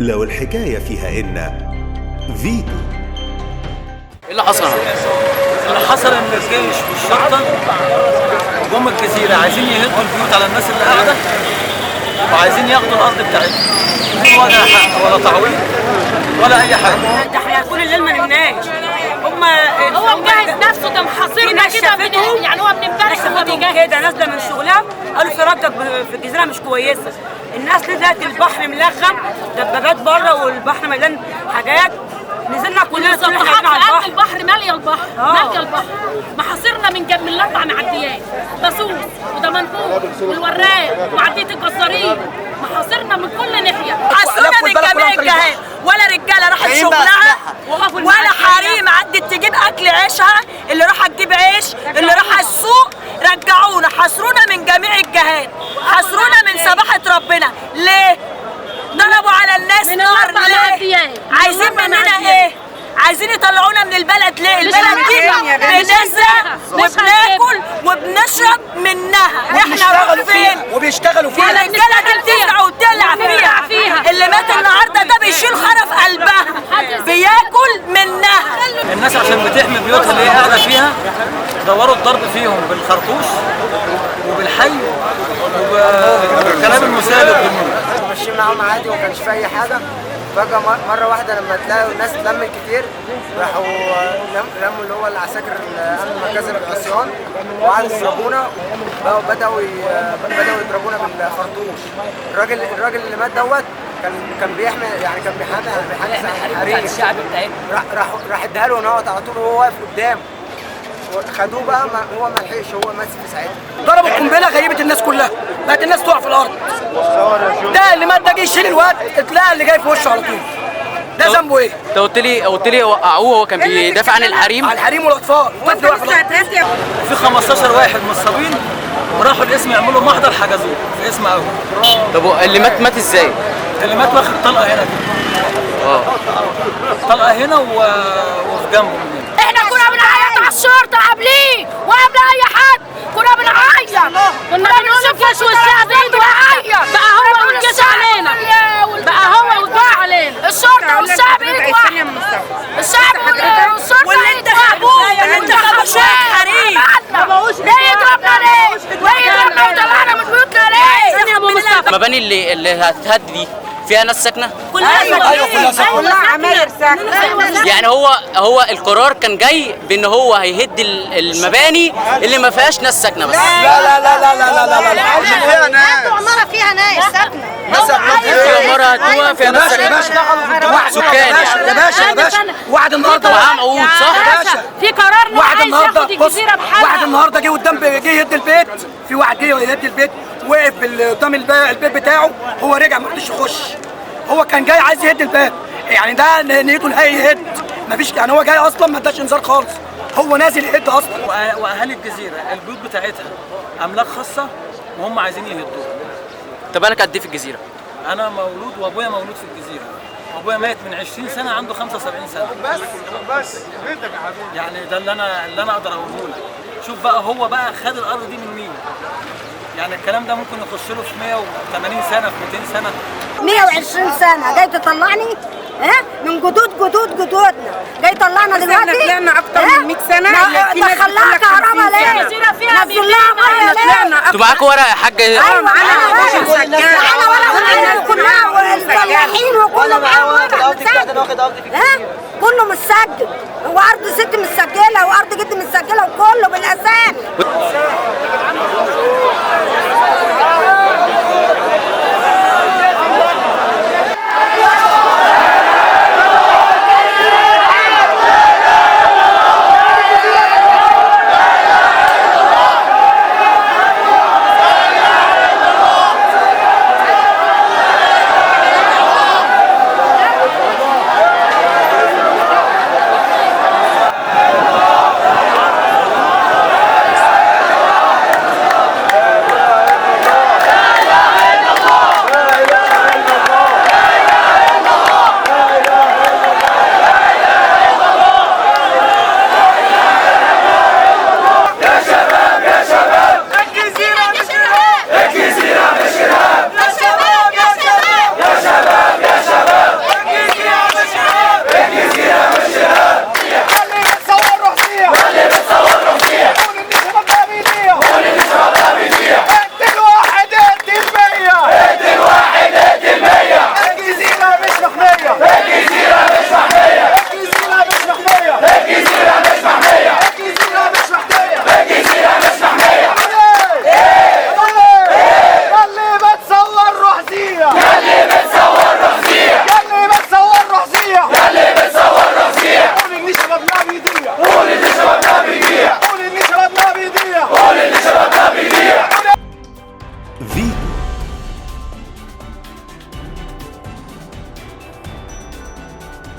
لو الحكاية فيها فيتو. ايه اللي حصل؟ اللي حصل ان الجيش والشرطه جم الجزيره عايزين يهدوا البيوت على الناس اللي قاعده وعايزين ياخدوا الارض بتاعتهم بدون ولا حق ولا تعويض ولا اي حاجه. ده احنا طول الليل ما نمناش. هو مجهز نفسه، ده محاصرنا كده يعني هو من امبارح هو بيجهز كده نازله من شغلها قالوا في رجك في الجزيره مش كويسه. الناس نزلت البحر ملغم، دبابات بره والبحر مليان حاجات. نزلنا كلنا على البحر ماليه البحر ماليه البحر. محاصرنا من الاربع معديات، بسوس ودمنهور والوراق ومعديه الجزارين. محاصرنا من كل ناحيه، حاصرنا من جميع الجهات. ولا رجاله راحت شغلها ولا حريم عدت تجيب اكل عيشها. اللي راح تجيب عيش، اللي راح السوق، رجعونا. حاصرونا من جميع الجهات، حاصرونا من سباحه ربنا. ليه؟ ضربوا على الناس نار ليه؟ عايزين مننا ايه؟ عايزين يطلعونا من البلد ليه؟ البلد دي بنزرع وبناكل وبنشرب منها. احنا رايحين فين؟ وبيشتغلوا فيها. الرجاله دي بتزرع وتدلع فيها. اللي مات النهارده ده بيشيل خرف قلبها، بياكل منها. الناس عشان بتحمي بيوتها اللي هي قاعده فيها دوروا الضرب فيهم بالخرطوش وبالحي وبالكلام المسائل الضمني. ماشيين معاهم عادي وما كانش في اي حاجه. فجاه مره واحده لما تلاقوا الناس اتلمت كتير راحوا لموا اللي هو العساكر امن مركزي العصيان وقعدوا يضربونا. بداوا يضربونا بالخرطوش. الراجل اللي مات دوت كان بيحمي، يعني كان بيحمي حريم الشعب بتاعتنا. راح اداها له نقط على طول وهو واقف قدامه. خدوه بقى، هو ما لحقش، هو مات في ساعتها. ضربوا القنبله غيبت الناس كلها، بقت الناس تقع في الارض. ده اللي مات ده جه يشيل الواد، اتلاقى اللي جاي في وشه على طول. ده ذنبه ايه؟ انت قلت لي وقعوه، هو كان بيدافع عن الحريم. على الحريم والاطفال. في 15 واحد مصابين وراحوا القسم يعملوا محضر حجزوه في اسم اول. طب اللي مات ازاي؟ اللي مات واخد طلقه هنا كده. طلقه هنا وفي جنبه من هنا. احنا كنا بنعيط على الشرطه قبليه وقبل اي حد. كنا بنعيط، كنا بنقول الجيش والشعب ايده وعيط. بقى هو والجيش علينا، بقى هو والجيش علينا. الشرطه والشعب ايد واحده. الشعب والشرطه واللي انتخبوه شويه حريم. ليه يضربنا ليه؟ ليه يضربنا ويطلعنا من بيوتنا ليه؟ المباني اللي هتهد دي فيها ناس ساكنه؟ كلها كلها عماير ساكنه. يعني هو القرار كان جاي بان هو هيهد المباني اللي ما فيهاش ناس ساكنه بس. لا لا لا لا لا لا لا فيها ناس. عماره فيها ناس ساكنه. عماره هتوها فيها ناس ساكنه. سكان يا باشا وعد النهارده وعام عقود صح؟ يا باشا في قرار انه واحد عايز النهارده ياخد الجزيره بحالها. واحد النهارده جه قدام، جه يهد البيت. في واحد جه يهد البيت، وقف قدام البيت بتاعه. هو رجع ما رضيش يخش. هو كان جاي عايز يهد الباب، يعني ده نيته نهائي يهد. مفيش، يعني هو جاي اصلا ما اداش انذار خالص، هو نازل يهد اصلا. واهالي الجزيره البيوت بتاعتها املاك خاصه وهم عايزين يهدوها. طب بالك قد ايه في الجزيره؟ انا مولود وابويا مولود في الجزيره. ابويا مات من 20 سنه عنده 75 سنه. بس يعني ده اللي انا اقدر اقوله لك. شوف بقى هو بقى خد الارض دي من مين؟ يعني الكلام ده ممكن يخش له في 180 سنه، في 200 سنه. 120 سنه جاي تطلعني من جدودنا. جاي طلعنا دلوقتي. احنا طلعنا اكتر من 100 سنه. دخلها كهرباء ليه؟ نزل لها ميه ليه؟ انتوا معاكم ورق يا حاج؟ ايوه انا ورق كلها الفلاحين وكله معاه ورق. كله مسجل، وارض ست مسجله وارض جدي مسجله وكله بالاسامي.